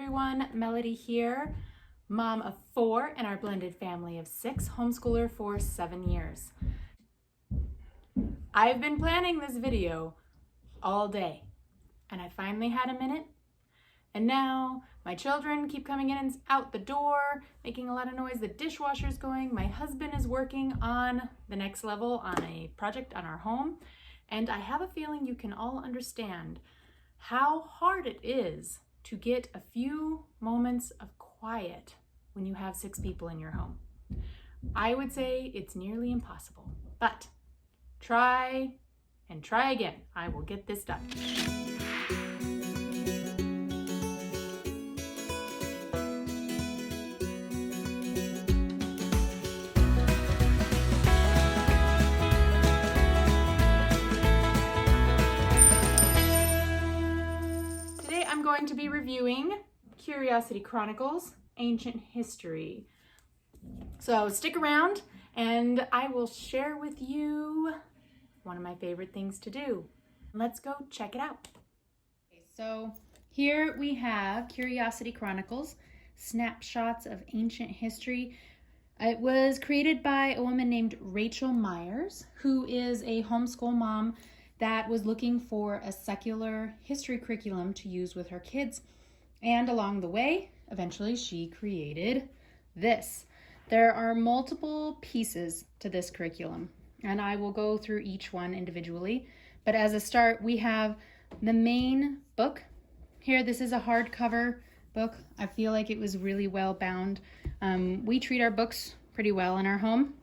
everyone, Melody here, mom of 4 and our blended family of 6, homeschooler for 7 years. I've been planning this video all day and I finally had a minute, and now my children keep coming in and out the door, making a lot of noise, the dishwasher's going, my husband is working on the next level on a project on our home, and I have a feeling you can all understand how hard it is to get a few moments of quiet when you have 6 people in your home. I would say it's nearly impossible, but try and try again. I will get this done. I'm going to be reviewing Curiosity Chronicles, Ancient History. So stick around and I will share with you one of my favorite things to do. Let's go check it out. Okay, so here we have Curiosity Chronicles, Snapshots of Ancient History. It was created by a woman named Rachel Myers, who is a homeschool mom that was looking for a secular history curriculum to use with her kids. And along the way, eventually she created this. There are multiple pieces to this curriculum, and I will go through each one individually. But as a start, we have the main book. Here, this is a hardcover book. I feel like it was really well bound. We treat our books pretty well in our home,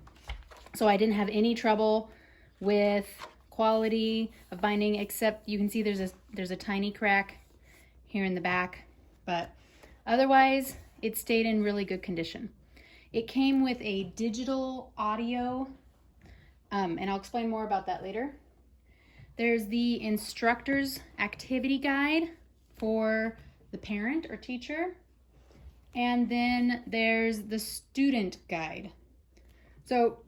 so I didn't have any trouble with quality of binding, except you can see there's a tiny crack here in the back, but otherwise it stayed in really good condition. It came with a digital audio, and I'll explain more about that later. There's the instructor's activity guide for the parent or teacher, and then there's the student guide. So,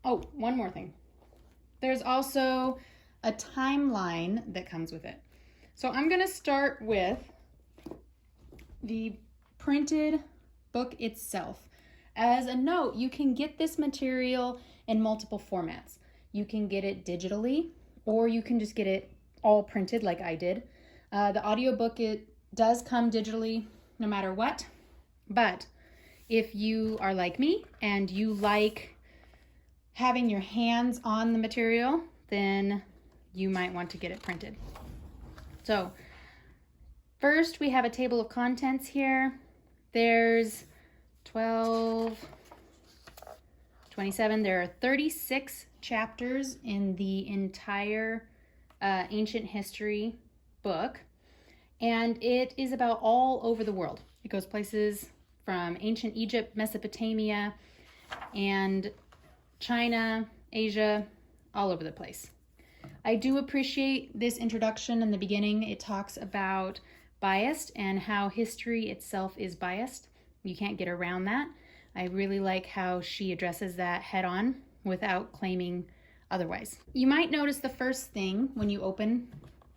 oh, one more thing. There's also a timeline that comes with it. So I'm going to start with the printed book itself. As a note, you can get this material in multiple formats. You can get it digitally, or you can just get it all printed like I did. The audiobook, it does come digitally no matter what, but if you are like me and you like having your hands on the material, then you might want to get it printed. So first we have a table of contents here. There's 12, 27, there are 36 chapters in the entire ancient history book, and it is about all over the world. It goes places from ancient Egypt, Mesopotamia, and China, Asia, all over the place. I do appreciate this introduction in the beginning. It talks about bias and how history itself is biased. You can't get around that. I really like how she addresses that head on without claiming otherwise. You might notice the first thing when you open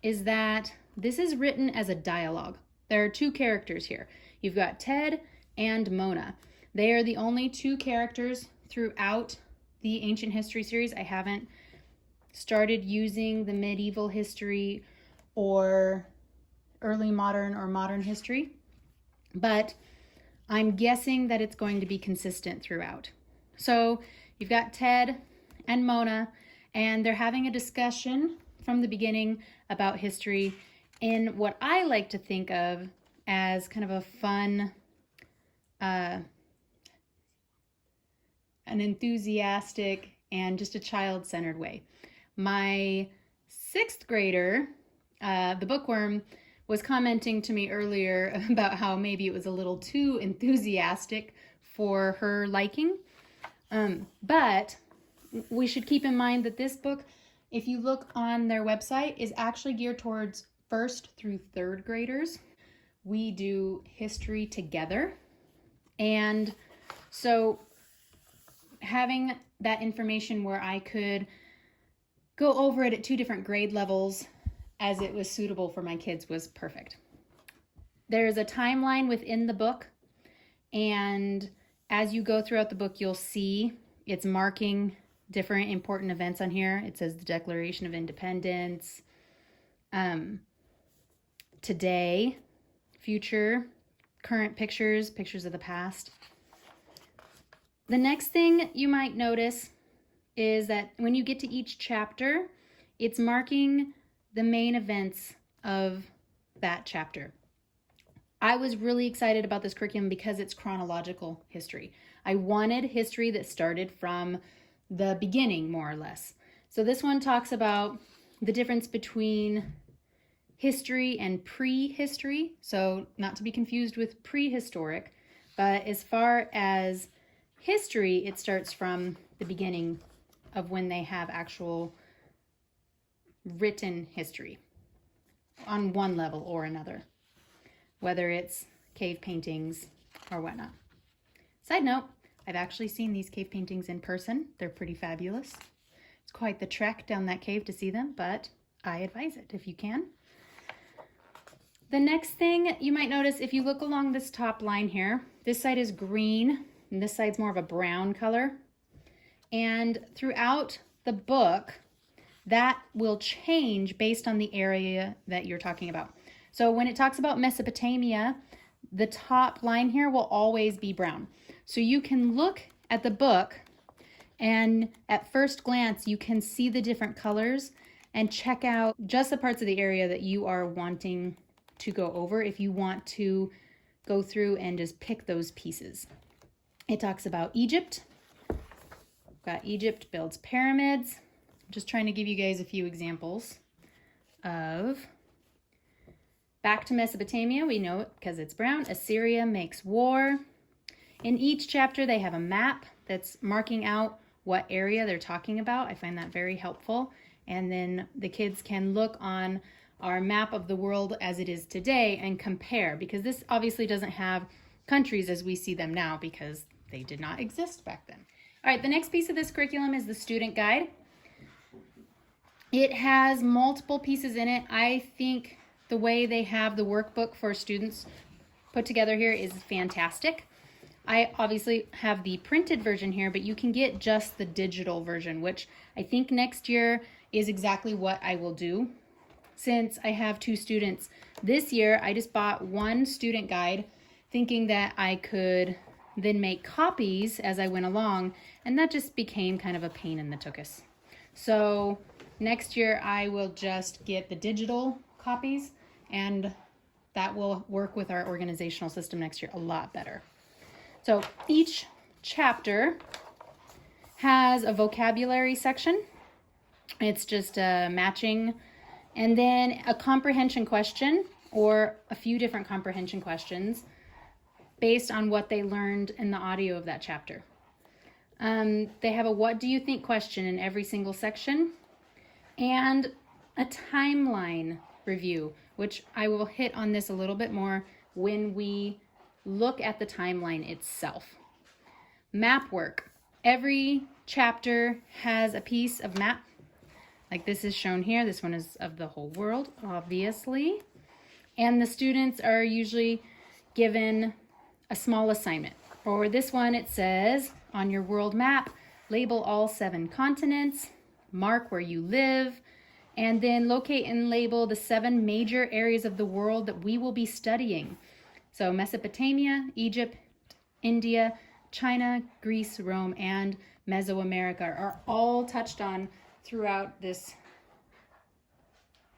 is that this is written as a dialogue. There are 2 characters here. You've got Ted and Mona. They are the only 2 characters throughout the ancient history series. I haven't started using the medieval history or early modern or modern history, but I'm guessing that it's going to be consistent throughout. So you've got Ted and Mona, and they're having a discussion from the beginning about history in what I like to think of as kind of a fun, an enthusiastic and just a child-centered way. My 6th grader, the bookworm, was commenting to me earlier about how maybe it was a little too enthusiastic for her liking. But we should keep in mind that this book, if you look on their website, is actually geared towards 1st through 3rd graders. We do history together, and so having that information where I could go over it at 2 different grade levels as it was suitable for my kids was perfect. There's a timeline within the book, and as you go throughout the book, you'll see it's marking different important events on here. It says the Declaration of Independence, today, future, current pictures, pictures of the past. The next thing you might notice is that when you get to each chapter, it's marking the main events of that chapter. I was really excited about this curriculum because it's chronological history. I wanted history that started from the beginning, more or less. So this one talks about the difference between history and prehistory. So not to be confused with prehistoric, but as far as history, it starts from the beginning of when they have actual written history on one level or another, whether it's cave paintings or whatnot. Side note, I've actually seen these cave paintings in person. They're pretty fabulous. It's quite the trek down that cave to see them, but I advise it if you can. The next thing you might notice, if you look along this top line here, this side is green and this side's more of a brown color. And throughout the book, that will change based on the area that you're talking about. So when it talks about Mesopotamia, the top line here will always be brown. So you can look at the book and at first glance, you can see the different colors and check out just the parts of the area that you are wanting to go over if you want to go through and just pick those pieces. It talks about Egypt. We've got Egypt builds pyramids. I'm just trying to give you guys a few examples of back to Mesopotamia. We know it because it's brown. Assyria makes war. In each chapter, they have a map that's marking out what area they're talking about. I find that very helpful. And then the kids can look on our map of the world as it is today and compare, because this obviously doesn't have countries as we see them now because they did not exist back then. All right, the next piece of this curriculum is the student guide. It has multiple pieces in it. I think the way they have the workbook for students put together here is fantastic. I obviously have the printed version here, but you can get just the digital version, which I think next year is exactly what I will do. Since I have 2 students this year, I just bought one student guide thinking that I could then make copies as I went along, and that just became kind of a pain in the tuchus. So next year I will just get the digital copies, and that will work with our organizational system next year a lot better. So each chapter has a vocabulary section. It's just matching, and then a comprehension question or a few different comprehension questions based on what they learned in the audio of that chapter. They have a what do you think question in every single section, and a timeline review, which I will hit on this a little bit more when we look at the timeline itself. Map work. Every chapter has a piece of map. Like this is shown here. This one is of the whole world, obviously. And the students are usually given a small assignment. For this one, it says, on your world map, label all 7 continents, mark where you live, and then locate and label the 7 major areas of the world that we will be studying. So Mesopotamia, Egypt, India, China, Greece, Rome, and Mesoamerica are all touched on throughout this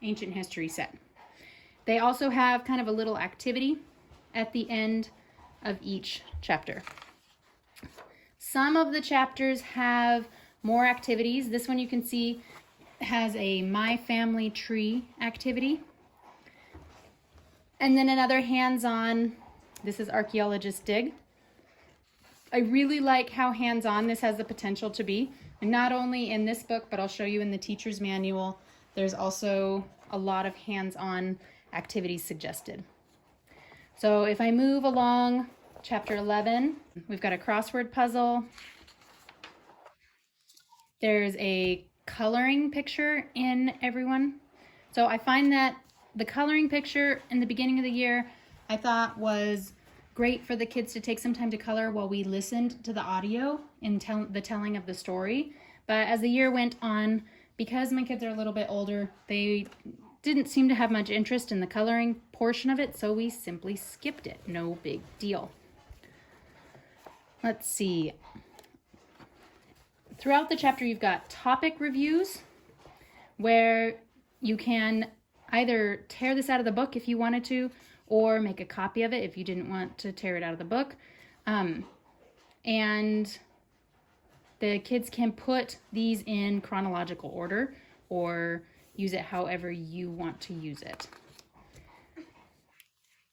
ancient history set. They also have kind of a little activity at the end of each chapter. Some of the chapters have more activities. This one you can see has a My Family Tree activity. And then another hands-on, this is Archaeologist Dig. I really like how hands-on this has the potential to be. And not only in this book, but I'll show you in the teacher's manual, there's also a lot of hands-on activities suggested. So if I move along chapter 11, we've got a crossword puzzle. There's a coloring picture in everyone. So I find that the coloring picture in the beginning of the year, I thought was great for the kids to take some time to color while we listened to the audio and the telling of the story. But as the year went on, because my kids are a little bit older, they didn't seem to have much interest in the coloring portion of it, so we simply skipped it. No big deal. Let's see. Throughout the chapter, you've got topic reviews where you can either tear this out of the book if you wanted to, or make a copy of it if you didn't want to tear it out of the book. And the kids can put these in chronological order or use it however you want to use it.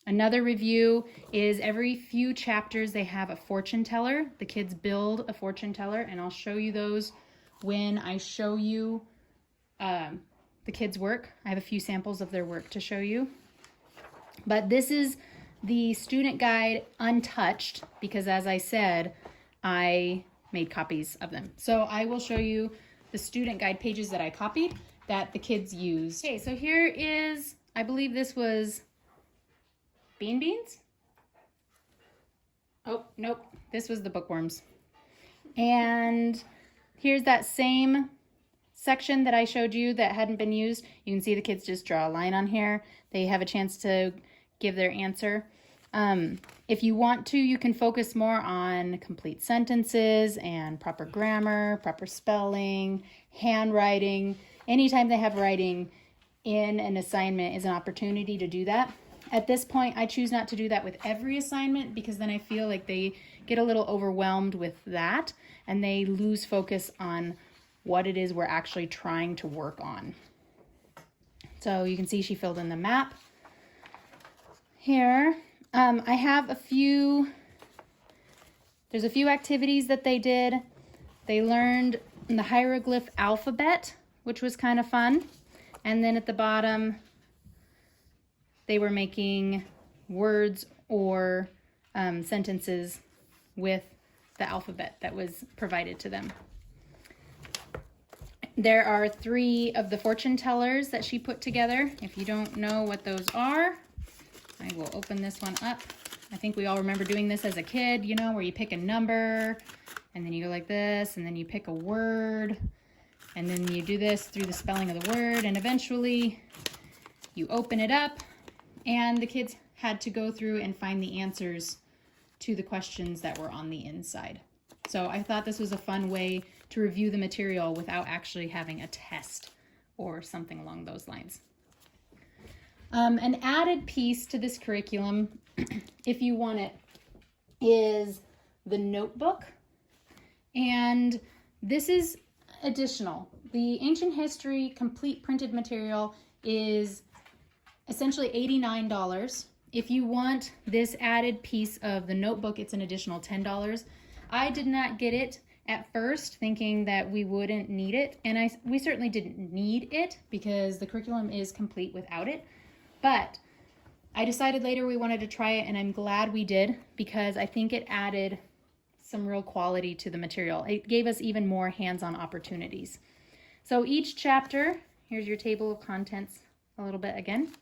Another review is every few chapters they have a fortune teller. The kids build a fortune teller, and I'll show you those when I show you the kids' work. I have a few samples of their work to show you. But this is the student guide untouched because, as I said, I made copies of them. So I will show you the student guide pages that I copied that the kids used. Okay, so here is, I believe this was beans? Oh, nope, this was the bookworms. And here's that same section that I showed you that hadn't been used. You can see the kids just draw a line on here. They have a chance to give their answer. If you want to, you can focus more on complete sentences and proper grammar, proper spelling, handwriting. Anytime they have writing in an assignment is an opportunity to do that. At this point, I choose not to do that with every assignment because then I feel like they get a little overwhelmed with that and they lose focus on what it is we're actually trying to work on. So you can see she filled in the map here. I have there's a few activities that they did. They learned the hieroglyph alphabet, which was kind of fun. And then at the bottom, they were making words or sentences with the alphabet that was provided to them. There are 3 of the fortune tellers that she put together. If you don't know what those are, I will open this one up. I think we all remember doing this as a kid, you know, where you pick a number and then you go like this and then you pick a word and then you do this through the spelling of the word and eventually you open it up and the kids had to go through and find the answers to the questions that were on the inside. So I thought this was a fun way to review the material without actually having a test or something along those lines. An added piece to this curriculum, if you want it, is the notebook. And this is additional. The Ancient History complete printed material is essentially $89. If you want this added piece of the notebook, it's an additional $10. I did not get it at first thinking that we wouldn't need it, and we certainly didn't need it because the curriculum is complete without it. But I decided later we wanted to try it, and I'm glad we did because I think it added some real quality to the material. It gave us even more hands-on opportunities. So each chapter, here's your table of contents a little bit again,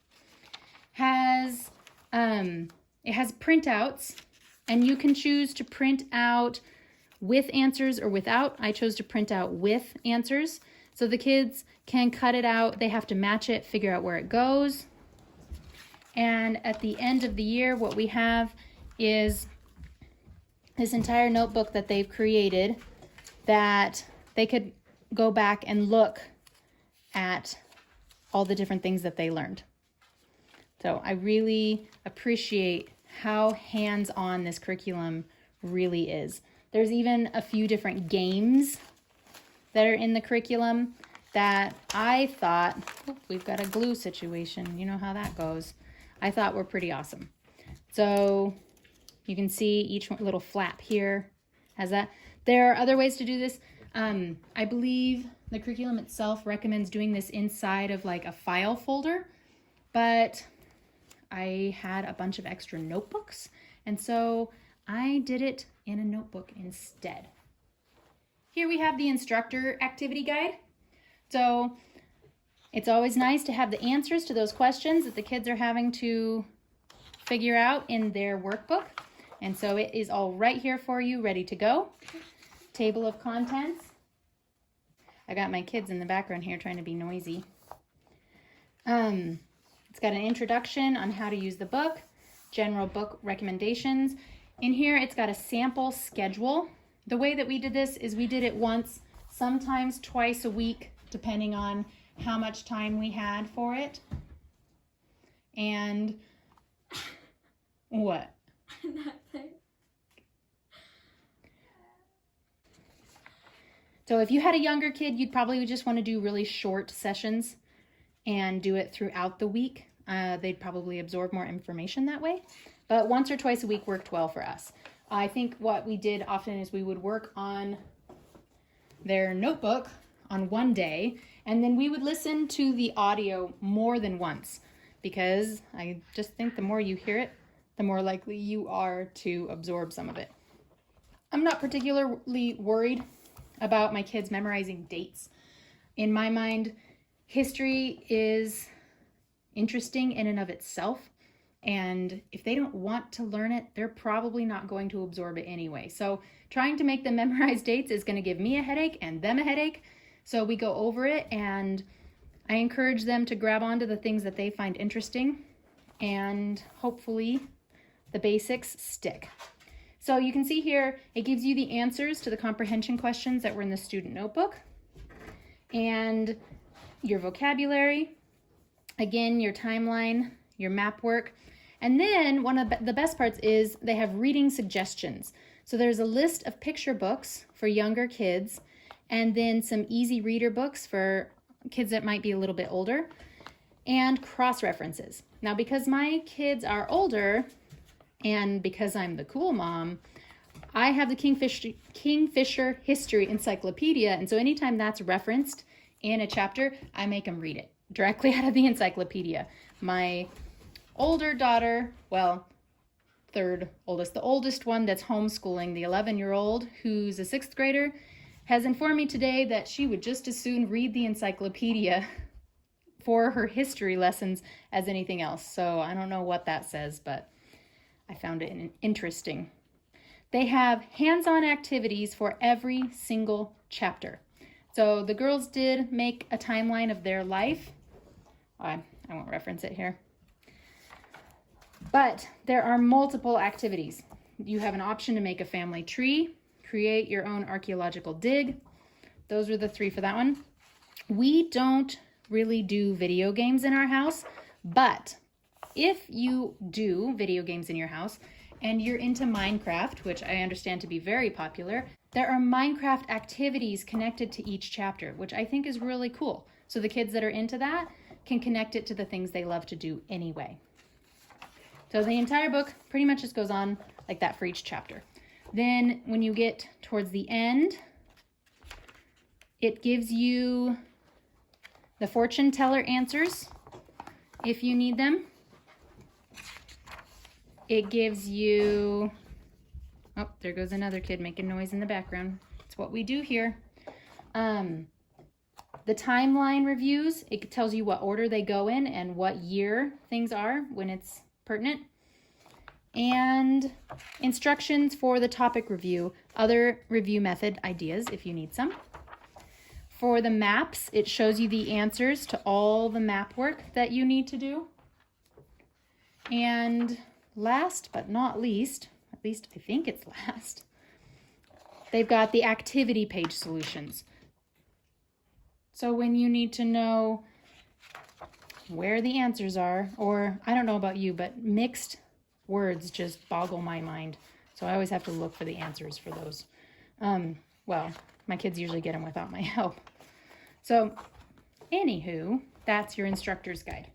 has it has printouts, and you can choose to print out with answers or without. I chose to print out with answers. So the kids can cut it out. They have to match it, figure out where it goes. And at the end of the year, what we have is this entire notebook that they've created that they could go back and look at all the different things that they learned. So I really appreciate how hands-on this curriculum really is. There's even a few different games that are in the curriculum that I thought, we've got a glue situation, you know how that goes. I thought were pretty awesome. So you can see each little flap here has that. There are other ways to do this. I believe the curriculum itself recommends doing this inside of like a file folder, but I had a bunch of extra notebooks, and so I did it in a notebook instead. Here we have the Instructor activity guide. So it's always nice to have the answers to those questions that the kids are having to figure out in their workbook. And so it is all right here for you, ready to go. Table of contents. I got my kids in the background here trying to be noisy. It's got an introduction on how to use the book, general book recommendations. In here, it's got a sample schedule. The way that we did this is we did it once, sometimes twice a week, depending on how much time we had for it. And what? Nothing. So if you had a younger kid, you'd probably just want to do really short sessions and do it throughout the week. They'd probably absorb more information that way. But once or twice a week worked well for us. I think what we did often is we would work on their notebook on one day, and then we would listen to the audio more than once, because I just think the more you hear it, the more likely you are to absorb some of it. I'm not particularly worried about my kids memorizing dates. In my mind, history is interesting in and of itself. And if they don't want to learn it, they're probably not going to absorb it anyway. So trying to make them memorize dates is going to give me a headache and them a headache. So we go over it, and I encourage them to grab onto the things that they find interesting, and hopefully the basics stick. So you can see here, it gives you the answers to the comprehension questions that were in the student notebook, and your vocabulary, again, your timeline, your map work. And then one of the best parts is they have reading suggestions. So there's a list of picture books for younger kids, and then some easy reader books for kids that might be a little bit older, and cross references. Now, because my kids are older, and because I'm the cool mom, I have the Kingfisher History Encyclopedia. And so anytime that's referenced in a chapter, I make them read it directly out of the encyclopedia. My older daughter, well, third oldest, the oldest one that's homeschooling, the 11-year-old who's a 6th grader, has informed me today that she would just as soon read the encyclopedia for her history lessons as anything else. So I don't know what that says, but I found it interesting. They have hands-on activities for every single chapter. So the girls did make a timeline of their life. I won't reference it here. But there are multiple activities. You have an option to make a family tree, create your own archaeological dig. Those are the 3 for that one. We don't really do video games in our house, but if you do video games in your house and you're into Minecraft, which I understand to be very popular, there are Minecraft activities connected to each chapter, which I think is really cool. So the kids that are into that can connect it to the things they love to do anyway. So the entire book pretty much just goes on like that for each chapter. Then when you get towards the end, it gives you the fortune teller answers if you need them. It gives you, oh, there goes another kid making noise in the background. It's what we do here. The timeline reviews, it tells you what order they go in and what year things are when it's pertinent. And instructions for the topic review, other review method ideas if you need some. For the maps, it shows you the answers to all the map work that you need to do. And last but not least, at least I think it's last, they've got the activity page solutions. So when you need to know where the answers are, or I don't know about you, but mixed words just boggle my mind. So I always have to look for the answers for those. Well, my kids usually get them without my help. So anywho, that's your instructor's guide.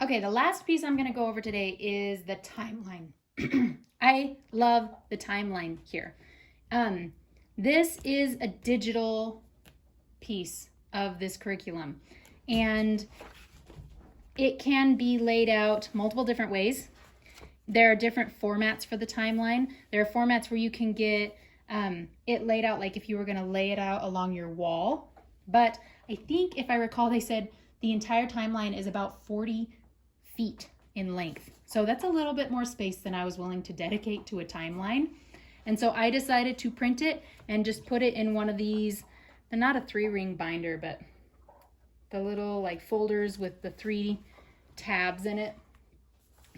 Okay, the last piece I'm going to go over today is the timeline. I love the timeline here. This is a digital piece of this curriculum, and it can be laid out multiple different ways. There are different formats for the timeline. There are formats where you can get it laid out like if you were going to lay it out along your wall. But I think if I recall, they said the entire timeline is about 40 feet in length. So that's a little bit more space than I was willing to dedicate to a timeline. And so I decided to print it and just put it in one of these, they're not a 3-ring binder, but the little like folders with the 3 tabs in it.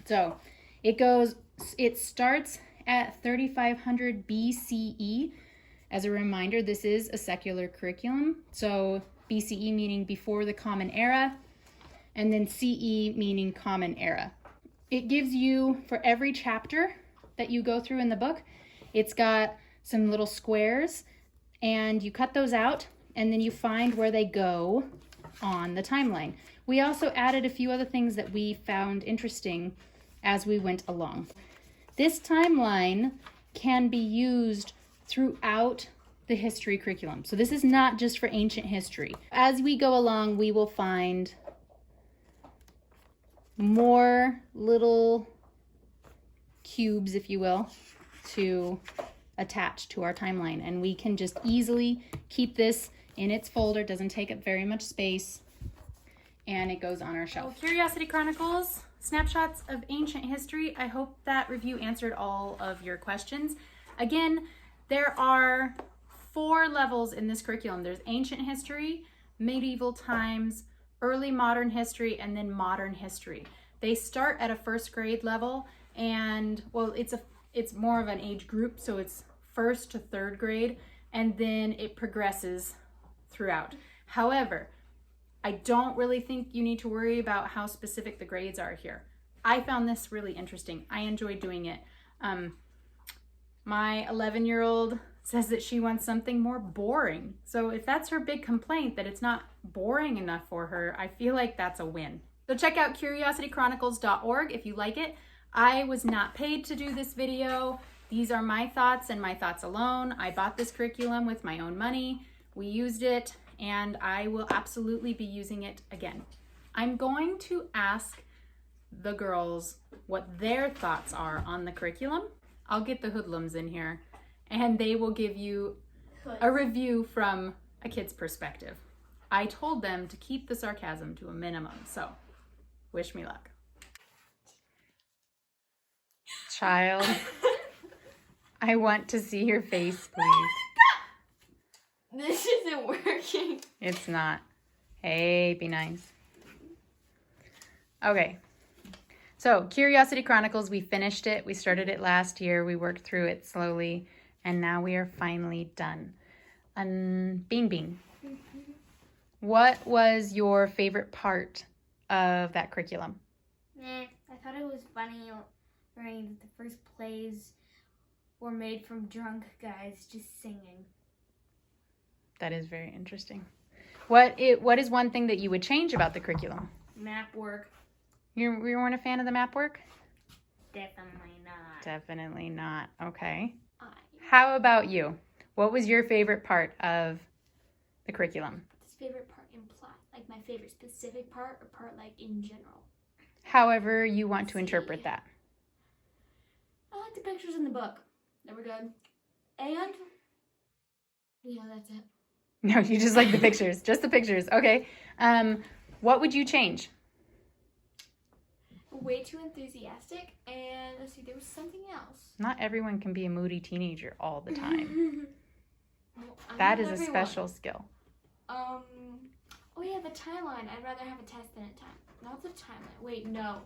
So it starts at 3500 BCE. As a reminder, this is a secular curriculum. So BCE meaning before the Common Era, and then CE meaning Common Era. It gives you, for every chapter that you go through in the book, it's got some little squares, and you cut those out, and then you find where they go on the timeline. We also added a few other things that we found interesting as we went along. This timeline can be used throughout the history curriculum. So this is not just for ancient history. As we go along, we will find more little cubes, if you will, to attach to our timeline. And we can just easily keep this in its folder. It doesn't take up very much space. And it goes on our shelf. Curiosity Chronicles, snapshots of ancient history. I hope that review answered all of your questions. Again, there are 4 levels in this curriculum. There's ancient history, medieval times, early modern history, and then modern history. They start at a 1st grade level, and well, it's more of an age group, so it's 1st to 3rd grade, and then it progresses throughout. However, I don't really think you need to worry about how specific the grades are here. I found this really interesting. I enjoyed doing it. My 11-year-old says that she wants something more boring. So if that's her big complaint, that it's not boring enough for her, I feel like that's a win. So check out curiositychronicles.org if you like it. I was not paid to do this video. These are my thoughts and my thoughts alone. I bought this curriculum with my own money. We used it, and I will absolutely be using it again. I'm going to ask the girls what their thoughts are on the curriculum. I'll get the hoodlums in here, and they will give you a review from a kid's perspective. I told them to keep the sarcasm to a minimum, so wish me luck. Child, I want to see your face, please. This isn't working. It's not. Hey, be nice. Okay. So, Curiosity Chronicles, we finished it. We started it last year. We worked through it slowly, and now we are finally done. Bean. What was your favorite part of that curriculum? I thought it was funny learning that the first plays were made from drunk guys just singing. That is very interesting. What is one thing that you would change about the curriculum? Map work. You weren't a fan of the map work? Definitely not. Definitely not. Okay. How about you? What was your favorite part of the curriculum? This favorite part in plot, like my favorite specific part, or part like in general? However you want to interpret that. I like the pictures in the book. They were good. And yeah, that's it. No, you just like the pictures. Just the pictures. Okay. What would you change? Way too enthusiastic, and let's see, there was something else. Not everyone can be a moody teenager all the time. Well, that is a special skill. Oh yeah, the timeline. I'd rather have a test than a time. Not the timeline. Wait, no.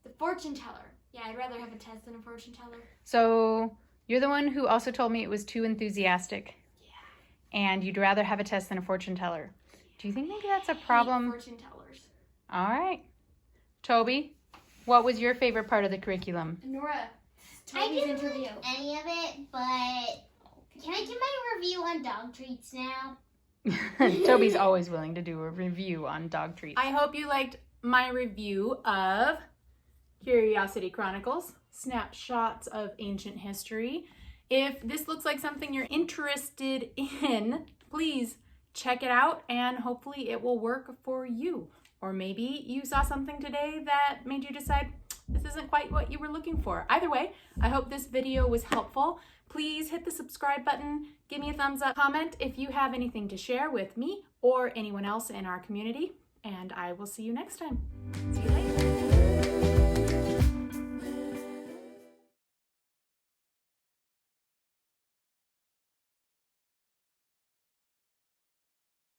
The fortune teller. Yeah, I'd rather have a test than a fortune teller. So you're the one who also told me it was too enthusiastic. Yeah. And you'd rather have a test than a fortune teller. Do you think maybe that's a problem? Fortune tellers. All right. Toby, what was your favorite part of the curriculum? Nora, I didn't read any of it, but can I do my review on dog treats now? Toby's always willing to do a review on dog treats. I hope you liked my review of Curiosity Chronicles, snapshots of ancient history. If this looks like something you're interested in, please check it out, and hopefully it will work for you. Or maybe you saw something today that made you decide this isn't quite what you were looking for. Either way, I hope this video was helpful. Please hit the subscribe button, give me a thumbs up, comment if you have anything to share with me or anyone else in our community, and I will see you next time. See you later.